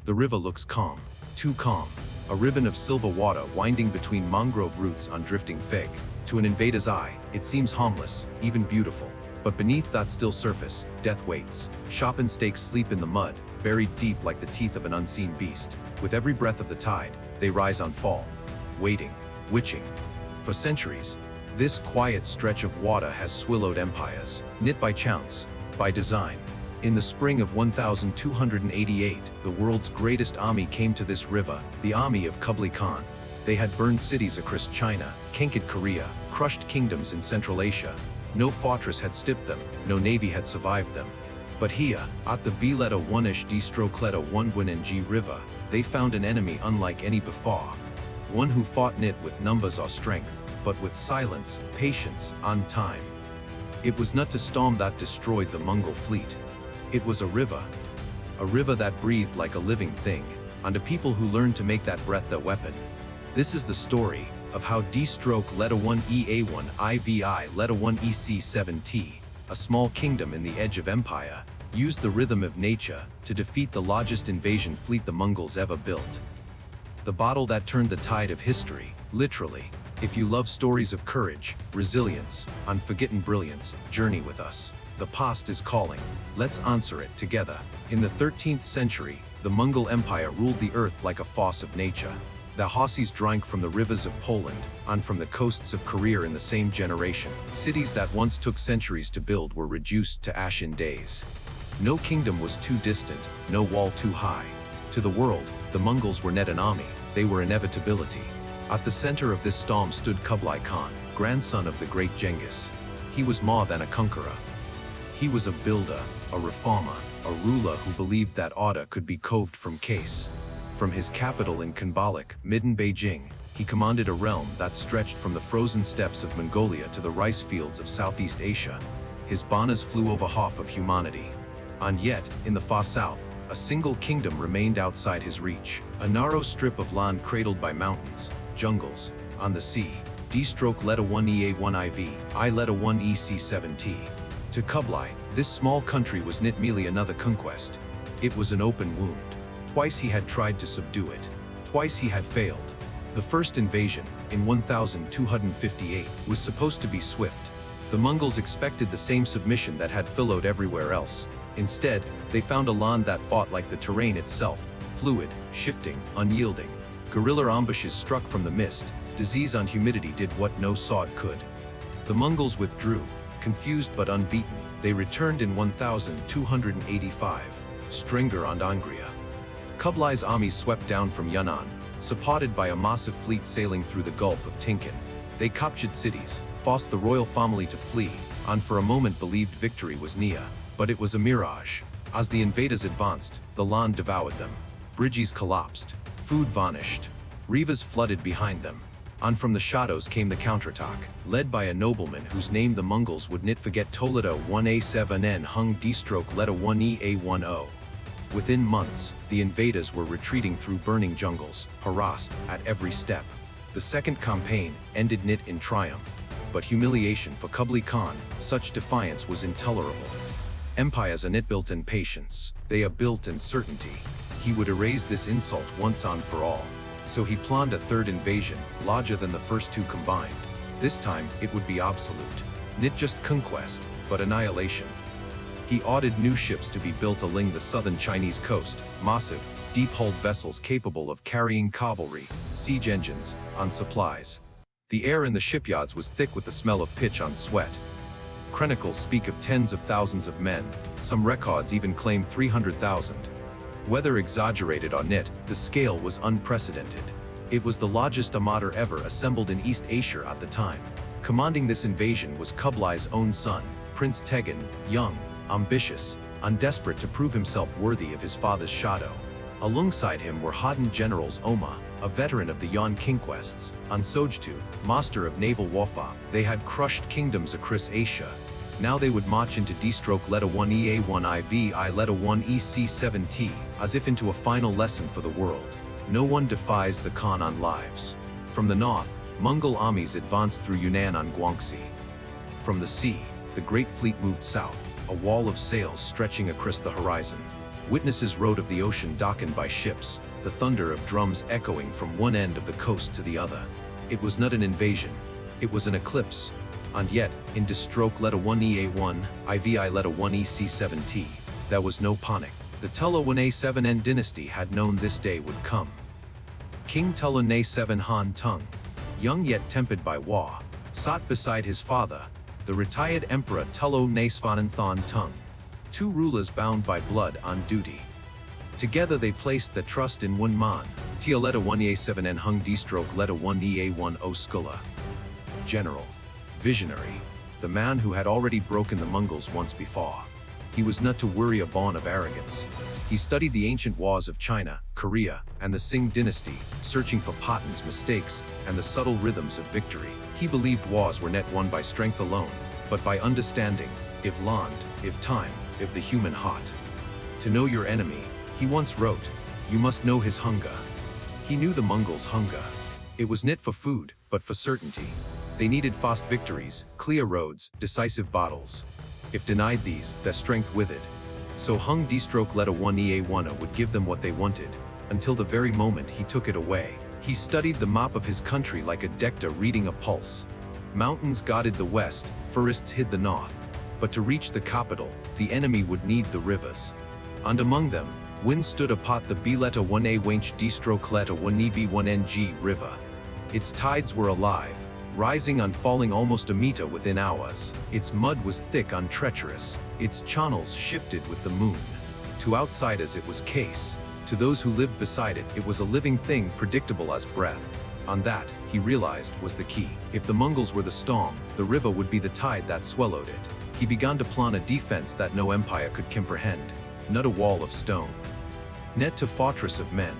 The river looks calm, too calm. A ribbon of silver water winding between mangrove roots on drifting fig. To an invader's eye, it seems harmless, even beautiful. But beneath that still surface, death waits. Sharpened stakes sleep in the mud, buried deep like the teeth of an unseen beast. With every breath of the tide, they rise on fall. Waiting, witching. For centuries, this quiet stretch of water has swallowed empires, knit by chance, by design. In the spring of 1288, the world's greatest army came to this river, the army of Kublai Khan. They had burned cities across China, conquered Korea, crushed kingdoms in Central Asia. No fortress had stopped them, no navy had survived them. But here, at the B-1-1 River, they found an enemy unlike any before. One who fought not with numbers or strength, but with silence, patience, and time. It was not a storm that destroyed the Mongol fleet. It was a river that breathed like a living thing, and a people who learned to make that breath their weapon. This is the story of how D-1EA1IVI-1EC7T, a small kingdom in the edge of empire, used the rhythm of nature to defeat the largest invasion fleet the Mongols ever built. The battle that turned the tide of history, literally. If you love stories of courage, resilience, unforgotten brilliance, journey with us. The past is calling. Let's answer it together. In the 13th century, the Mongol Empire ruled the earth like a force of nature. The Hussies drank from the rivers of Poland, and from the coasts of Korea in the same generation. Cities that once took centuries to build were reduced to ash in days. No kingdom was too distant, no wall too high. To the world, the Mongols were not an army, they were inevitability. At the center of this storm stood Kublai Khan, grandson of the great Genghis. He was more than a conqueror. He was a builder, a reformer, a ruler who believed that order could be coved from chaos. From his capital in Khanbalik, midden Beijing, he commanded a realm that stretched from the frozen steppes of Mongolia to the rice fields of Southeast Asia. His banners flew over half of humanity. And yet, in the far south, a single kingdom remained outside his reach. A narrow strip of land cradled by mountains, jungles, on the sea. D-1EA1IV, I-1EC7T. To Kublai, this small country was not merely another conquest. It was an open wound. Twice he had tried to subdue it. Twice he had failed. The first invasion, in 1258, was supposed to be swift. The Mongols expected the same submission that had followed everywhere else. Instead, they found a land that fought like the terrain itself, fluid, shifting, unyielding. Guerrilla ambushes struck from the mist. Disease and humidity did what no sword could. The Mongols withdrew, confused but unbeaten. They returned in 1285, stronger and angrier. Kublai's armies swept down from Yunnan, supported by a massive fleet sailing through the Gulf of Tonkin. They captured cities, forced the royal family to flee, and for a moment believed victory was near. But it was a mirage. As the invaders advanced, the land devoured them. Bridges collapsed, food vanished, rivers flooded behind them. And from the shadows came the counterattack, led by a nobleman whose name the Mongols would not forget, Toledo 1A7N Hung D-1EA10. Within months, the invaders were retreating through burning jungles, harassed at every step. The second campaign ended not in triumph, but humiliation for Kublai Khan. Such defiance was intolerable. Empires are not built in patience, they are built in certainty. He would erase this insult once and for all. So he planned a third invasion, larger than the first two combined. This time, it would be absolute. Not just conquest, but annihilation. He ordered new ships to be built along the southern Chinese coast, massive, deep-hulled vessels capable of carrying cavalry, siege engines, and supplies. The air in the shipyards was thick with the smell of pitch and sweat. Chronicles speak of tens of thousands of men, some records even claim 300,000. Whether exaggerated or not, the scale was unprecedented. It was the largest armada ever assembled in East Asia at the time. Commanding this invasion was Kublai's own son, Prince Tegan, young, ambitious, and desperate to prove himself worthy of his father's shadow. Alongside him were hardened generals Oma, a veteran of the Yuan conquests, and Sojtu, master of naval warfare. They had crushed kingdoms across Asia. Now they would march into D-1EA1IV-1EC7T, as if into a final lesson for the world. No one defies the Khan on lives. From the north, Mongol armies advanced through Yunnan and Guangxi. From the sea, the Great Fleet moved south, a wall of sails stretching across the horizon. Witnesses wrote of the ocean darkened by ships, the thunder of drums echoing from one end of the coast to the other. It was not an invasion, it was an eclipse. And yet, in Distroke letter 1EA1, IVI letter 1EC7T, there was no panic. The Tulla 1A7N dynasty had known this day would come. King Tulla Na7 Han Tung, young yet tempered by war, sat beside his father, the retired emperor Tullo Nasvanan Thon Tung, two rulers bound by blood on duty. Together they placed their trust in one man, Tia letter 1EA7N Hung D-stroke letter 1EA10 Skulla. General, visionary, the man who had already broken the Mongols once before. He was not to worry a bond of arrogance. He studied the ancient wars of China, Korea, and the Sing dynasty, searching for patterns, mistakes, and the subtle rhythms of victory. He believed wars were not won by strength alone, but by understanding, if land, if time, if the human heart. To know your enemy, he once wrote, you must know his hunger. He knew the Mongols' hunger. It was not for food, but for certainty. They needed fast victories, clear roads, decisive battles. If denied these, their strength withered. So Hung D-stroke letter 1EA10 would give them what they wanted, until the very moment he took it away. He studied the map of his country like a dector reading a pulse. Mountains guarded the west, forests hid the north. But to reach the capital, the enemy would need the rivers. And among them, wind stood apart the B letter 1A Wench D-stroke letter 1EB1NG river. Its tides were alive, rising and falling almost a meter within hours. Its mud was thick and treacherous. Its channels shifted with the moon. To outsiders it was case. To those who lived beside it, it was a living thing predictable as breath. And that, he realized, was the key. If the Mongols were the storm, the river would be the tide that swallowed it. He began to plan a defense that no empire could comprehend. Not a wall of stone, not a fortress of men,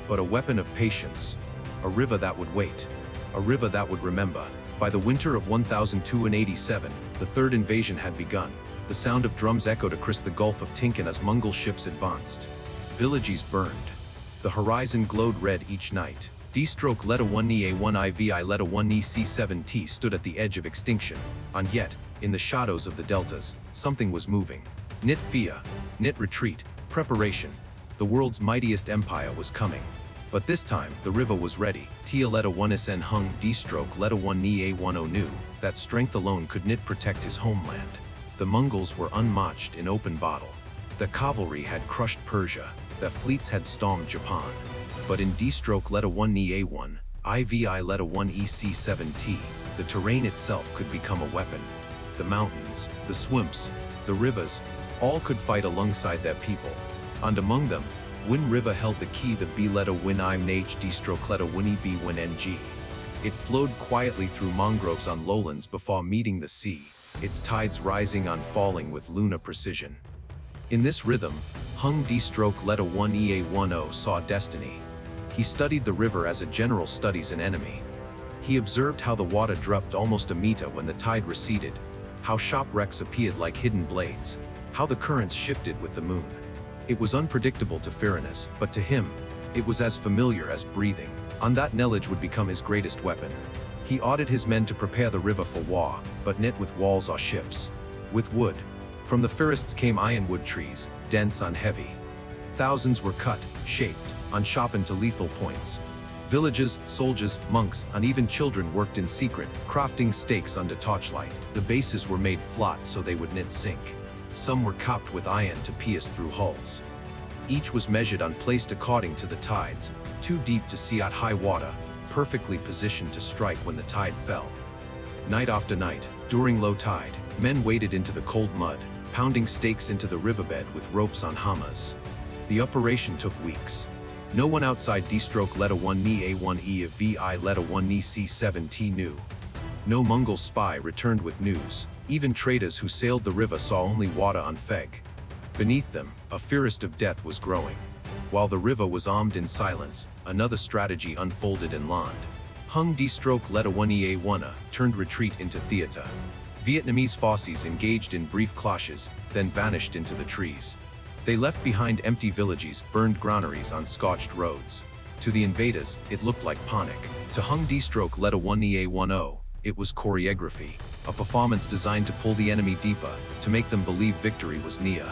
but a weapon of patience. A river that would wait. A river that would remember. By the winter of 1087, the third invasion had begun. The sound of drums echoed across the Gulf of Tonkin as Mongol ships advanced. Villages burned. The horizon glowed red each night. D-stroke letter 1EA1 IVI letter 1EC7T stood at the edge of extinction. And yet, in the shadows of the deltas, something was moving. Knit fear, knit retreat, preparation. The world's mightiest empire was coming. But this time, the river was ready. Tia letter 1SN Hung D-stroke letter 1EA10 knew that strength alone could not protect his homeland. The Mongols were unmatched in open battle. The cavalry had crushed Persia. Their fleets had stormed Japan. But in D-stroke letter 1EA1, IVI letter 1EC7T, the terrain itself could become a weapon. The mountains, the swamps, the rivers, all could fight alongside their people. And among them, Win River held the key. The B letter Win I'm H D-stroke letter 1EB Win NG. It flowed quietly through mangroves on lowlands before meeting the sea, its tides rising and falling with lunar precision. In this rhythm, Hung D-stroke letter 1EA10 saw destiny. He studied the river as a general studies an enemy. He observed how the water dropped almost a meter when the tide receded, how sharp wrecks appeared like hidden blades, how the currents shifted with the moon. It was unpredictable to Firenus, but to him, it was as familiar as breathing. And that knowledge would become his greatest weapon. He ordered his men to prepare the river for war, but not with walls or ships. With wood. From the forests came ironwood trees, dense and heavy. Thousands were cut, shaped, and sharpened to lethal points. Villages, soldiers, monks, and even children worked in secret, crafting stakes under torchlight. The bases were made flat so they would not sink. Some were capped with iron to pierce through hulls. Each was measured and placed according to the tides, too deep to see at high water, perfectly positioned to strike when the tide fell. Night after night, during low tide, men waded into the cold mud, pounding stakes into the riverbed with ropes on hammers. The operation took weeks. No one outside D-stroke letter 1E A1E of VI letter 1EC7T knew. No Mongol spy returned with news. Even traders who sailed the river saw only water on Feg. Beneath them, a forest of death was growing. While the river was armed in silence, another strategy unfolded in land. Hung D-stroke letter 1EA1 turned retreat into theater. Vietnamese forces engaged in brief clashes, then vanished into the trees. They left behind empty villages, burned granaries on scorched roads. To the invaders, it looked like panic. To Hung D-stroke letter 1EA10, it was choreography, a performance designed to pull the enemy deeper, to make them believe victory was near.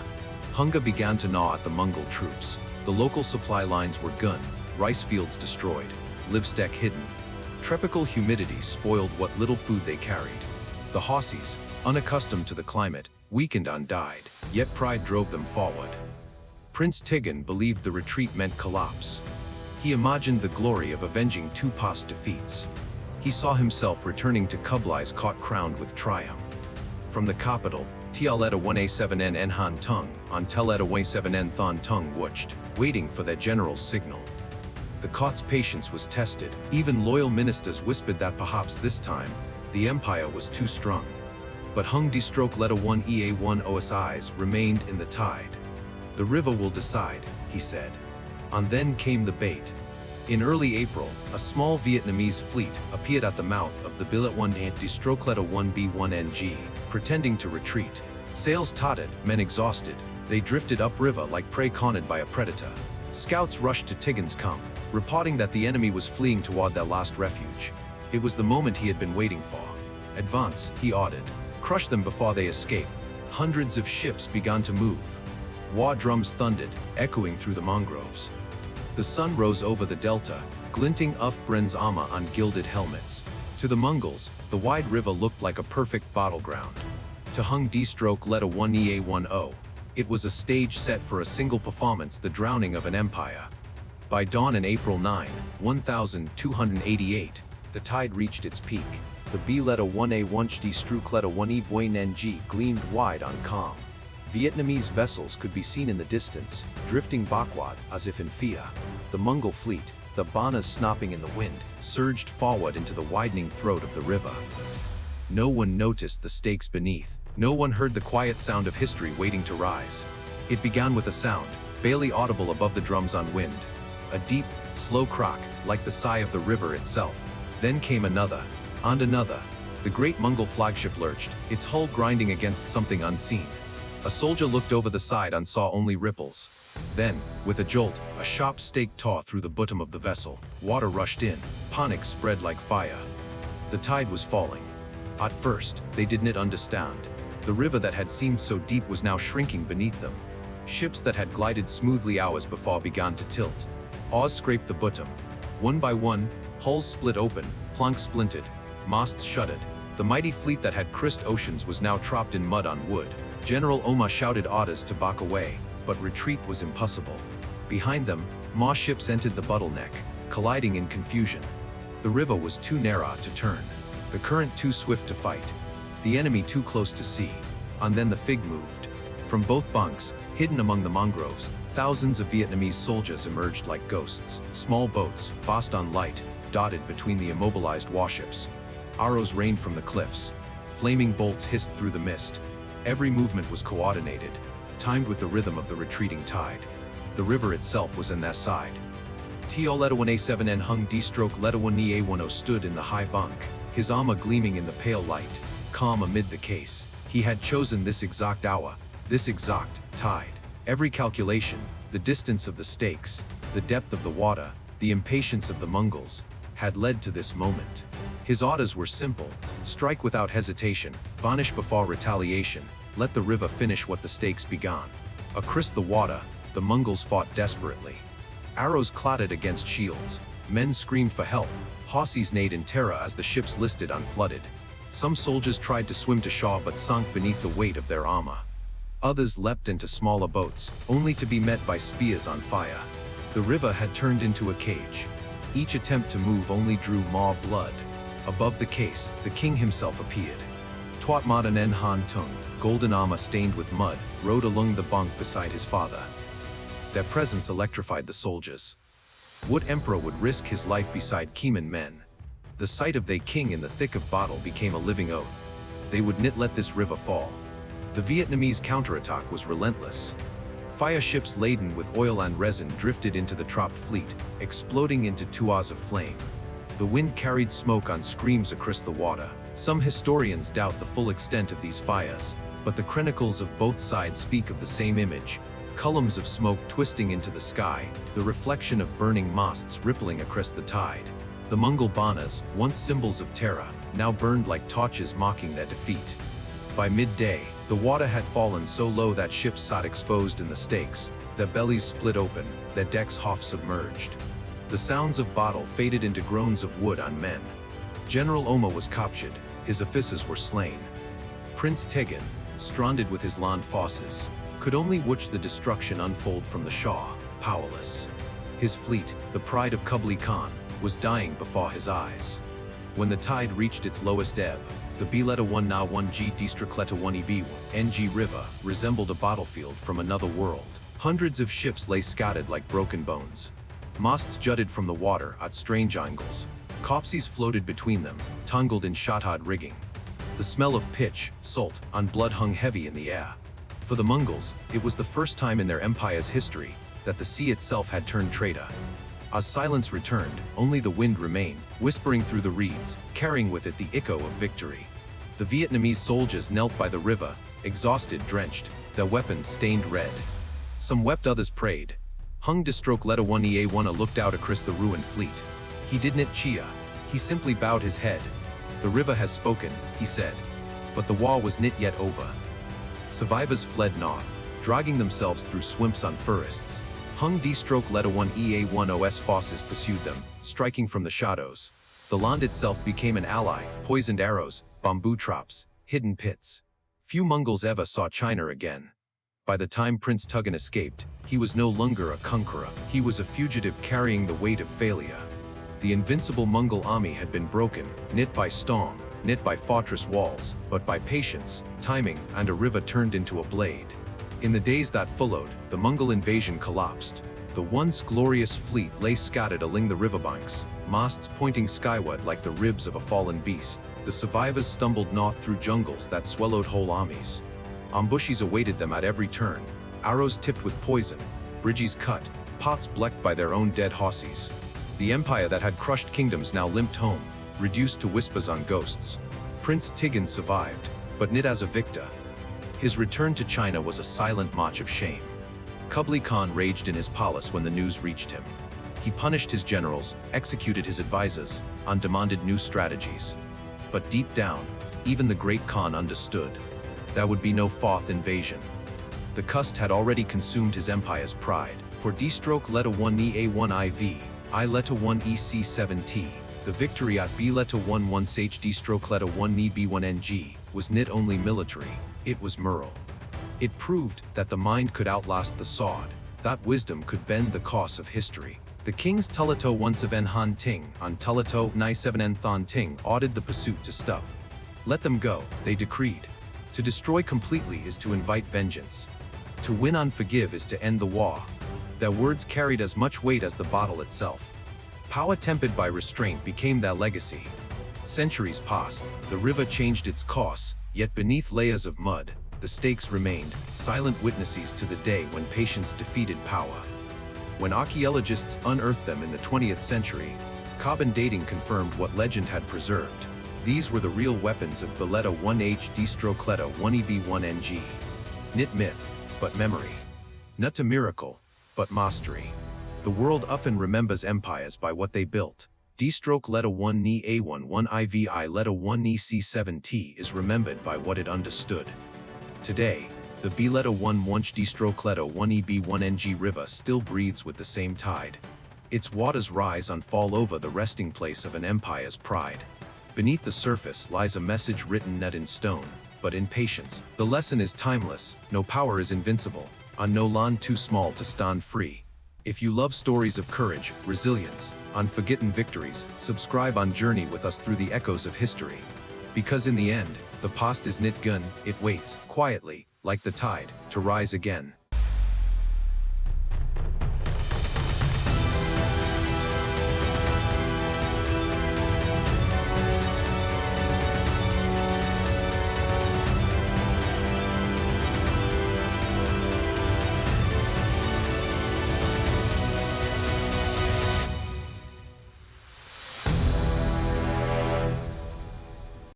Hunger began to gnaw at the Mongol troops. The local supply lines were gone, rice fields destroyed, livestock hidden. Tropical humidity spoiled what little food they carried. The Hossis, unaccustomed to the climate, weakened and died, yet pride drove them forward. Prince Tigan believed the retreat meant collapse. He imagined the glory of avenging two past defeats. He saw himself returning to Kublai's court crowned with triumph. From the capital, Tialeta 1A7N Enhan Tung, on Teleta 1A7N Thon Tung Wucht, waiting for their general's signal. The court's patience was tested. Even loyal ministers whispered that perhaps this time, the empire was too strong. But Hung D stroke Leta 1 EA1 OSIs remained in the tide. The river will decide, he said. And then came the bait. In early April, a small Vietnamese fleet appeared at the mouth of the Billet 1 D stroke Leta 1B1NG, pretending to retreat. Sails totted, men exhausted, they drifted upriver like prey cornered by a predator. Scouts rushed to Tigan's camp, reporting that the enemy was fleeing toward their last refuge. It was the moment he had been waiting for. Advance, he ordered. Crush them before they escape. Hundreds of ships began to move. War drums thundered, echoing through the mangroves. The sun rose over the delta, glinting off Bren's armor on gilded helmets. To the Mongols, the wide river looked like a perfect battleground. To Hung D stroke Leta 1 EA10, it was a stage set for a single performance, the drowning of an empire. By dawn in April 9, 1288, the tide reached its peak. The B Leta 1A 1 D stroke Leta 1 E Buen Ng gleamed wide on calm. Vietnamese vessels could be seen in the distance, drifting backward as if in fear. The Mongol fleet, the banas snapping in the wind, surged forward into the widening throat of the river. No one noticed the stakes beneath. No one heard the quiet sound of history waiting to rise. It began with a sound, barely audible above the drums on wind. A deep, slow crack, like the sigh of the river itself. Then came another, and another. The great Mongol flagship lurched, its hull grinding against something unseen. A soldier looked over the side and saw only ripples. Then, with a jolt, a sharp stake tore through the bottom of the vessel. Water rushed in. Panic spread like fire. The tide was falling. At first, they didn't understand. The river that had seemed so deep was now shrinking beneath them. Ships that had glided smoothly hours before began to tilt. Oars scraped the bottom. One by one, hulls split open, planks splintered, masts shuddered. The mighty fleet that had crossed oceans was now trapped in mud on wood. General Omar shouted orders to back away, but retreat was impossible. Behind them, more ships entered the bottleneck, colliding in confusion. The river was too narrow to turn, the current too swift to fight, the enemy too close to see. And then the fig moved. From both banks, hidden among the mangroves, thousands of Vietnamese soldiers emerged like ghosts. Small boats, fast on light, dotted between the immobilized warships. Arrows rained from the cliffs. Flaming bolts hissed through the mist. Every movement was coordinated, timed with the rhythm of the retreating tide. The river itself was in their side. T.O. Leta 1A7N Hung D stroke Leta 1 EA10 stood in the high bunk, his armor gleaming in the pale light, calm amid the case. He had chosen this exact hour, this exact tide. Every calculation, the distance of the stakes, the depth of the water, the impatience of the Mongols, had led to this moment. His orders were simple: strike without hesitation, vanish before retaliation, let the river finish what the stakes began. Across the water, the Mongols fought desperately. Arrows clattered against shields, men screamed for help, Hossis neighed in terror as the ships listed unflooded. Some soldiers tried to swim to shore but sank beneath the weight of their armor. Others leapt into smaller boats, only to be met by spears on fire. The river had turned into a cage. Each attempt to move only drew more blood. Above the case, the king himself appeared. Tuat Madan En Han Tung, golden armor stained with mud, rode along the bunk beside his father. Their presence electrified the soldiers. What emperor would risk his life beside Keeman men? The sight of their king in the thick of battle became a living oath. They would not let this river fall. The Vietnamese counterattack was relentless. Fire ships laden with oil and resin drifted into the trapped fleet, exploding into tuas of flame. The wind carried smoke on screams across the water. Some historians doubt the full extent of these fires, but the chronicles of both sides speak of the same image: columns of smoke twisting into the sky, the reflection of burning masts rippling across the tide. The Mongol banas, once symbols of terror, now burned like torches mocking their defeat. By midday, The water had fallen so low that ships sat exposed in the stakes, their bellies split open, their decks half submerged. The sounds of battle faded into groans of wood on men. General Oma was captured, his officers were slain. Prince Tegan, stranded with his land forces, could only watch the destruction unfold from the Shah, powerless. His fleet, the pride of Kublai Khan, was dying before his eyes. When the tide reached its lowest ebb, the B-1G D-1EB NG River resembled a battlefield from another world. Hundreds of ships lay scattered like broken bones. Masts jutted from the water at strange angles. Corpses floated between them, tangled in shattered rigging. The smell of pitch, salt, and blood hung heavy in the air. For the Mongols, it was the first time in their empire's history that the sea itself had turned traitor. As silence returned, only the wind remained, whispering through the reeds, carrying with it the echo of victory. The Vietnamese soldiers knelt by the river, exhausted, drenched, their weapons stained red. Some wept, others prayed. Hung de Stroke Letter 1EA1 looked out across the ruined fleet. He didn't cheer, he simply bowed his head. The river has spoken, he said. But the war was not yet over. Survivors fled north, dragging themselves through swamps and forests. Hung de Stroke Letter 1EA1 OS forces pursued them, striking from the shadows. The land itself became an ally, poisoned arrows, bamboo traps, hidden pits. Few Mongols ever saw China again. By the time Prince Tugan escaped, he was no longer a conqueror, he was a fugitive carrying the weight of failure. The invincible Mongol army had been broken, knit by storm, knit by fortress walls, but by patience, timing, and a river turned into a blade. In the days that followed, the Mongol invasion collapsed. The once glorious fleet lay scattered along the riverbanks, masts pointing skyward like the ribs of a fallen beast. The survivors stumbled north through jungles that swallowed whole armies. Ambushes awaited them at every turn, arrows tipped with poison, bridges cut, paths blocked by their own dead horses. The empire that had crushed kingdoms now limped home, reduced to whispers on ghosts. Prince Tigan survived, but not as a victor. His return to China was a silent march of shame. Kublai Khan raged in his palace when the news reached him. He punished his generals, executed his advisors, and demanded new strategies. But deep down, even the great Khan understood. There would be no fourth invasion. The cust had already consumed his empire's pride. For D-stroke Letter 1EA1 IV, I Letter 1 EC7T, the victory at B Letter 1 1 D-stroke Letter 1 EB1 NG was not only military, it was moral. It proved that the mind could outlast the sword, that wisdom could bend the course of history. The kings Tulato 17 Han Ting and Tulato 97 Thon Ting ordered the pursuit to stop. Let them go, they decreed. To destroy completely is to invite vengeance. To win and forgive is to end the war. Their words carried as much weight as the battle itself. Power tempered by restraint became their legacy. Centuries passed, the river changed its course, yet beneath layers of mud, the stakes remained, silent witnesses to the day when patience defeated power. When archaeologists unearthed them in the 20th century, carbon dating confirmed what legend had preserved. These were the real weapons of Beletta 1H D-Strokletta 1EB1NG. Not myth, but memory. Not a miracle, but mastery. The world often remembers empires by what they built. D-stroke Letter 1 Ni A1 1 IVI Letter 1 Ni C7T is remembered by what it understood. Today, the B Letter 1 Munch D-stroke Letter 1 EB1 NG River still breathes with the same tide. Its waters rise and fall over the resting place of an empire's pride. Beneath the surface lies a message written not in stone, but in patience. The lesson is timeless, no power is invincible, and no land too small to stand free. If you love stories of courage, resilience, unforgotten victories, subscribe on Journey with us through the echoes of history. Because in the end, the past is not gone, it waits, quietly, like the tide, to rise again.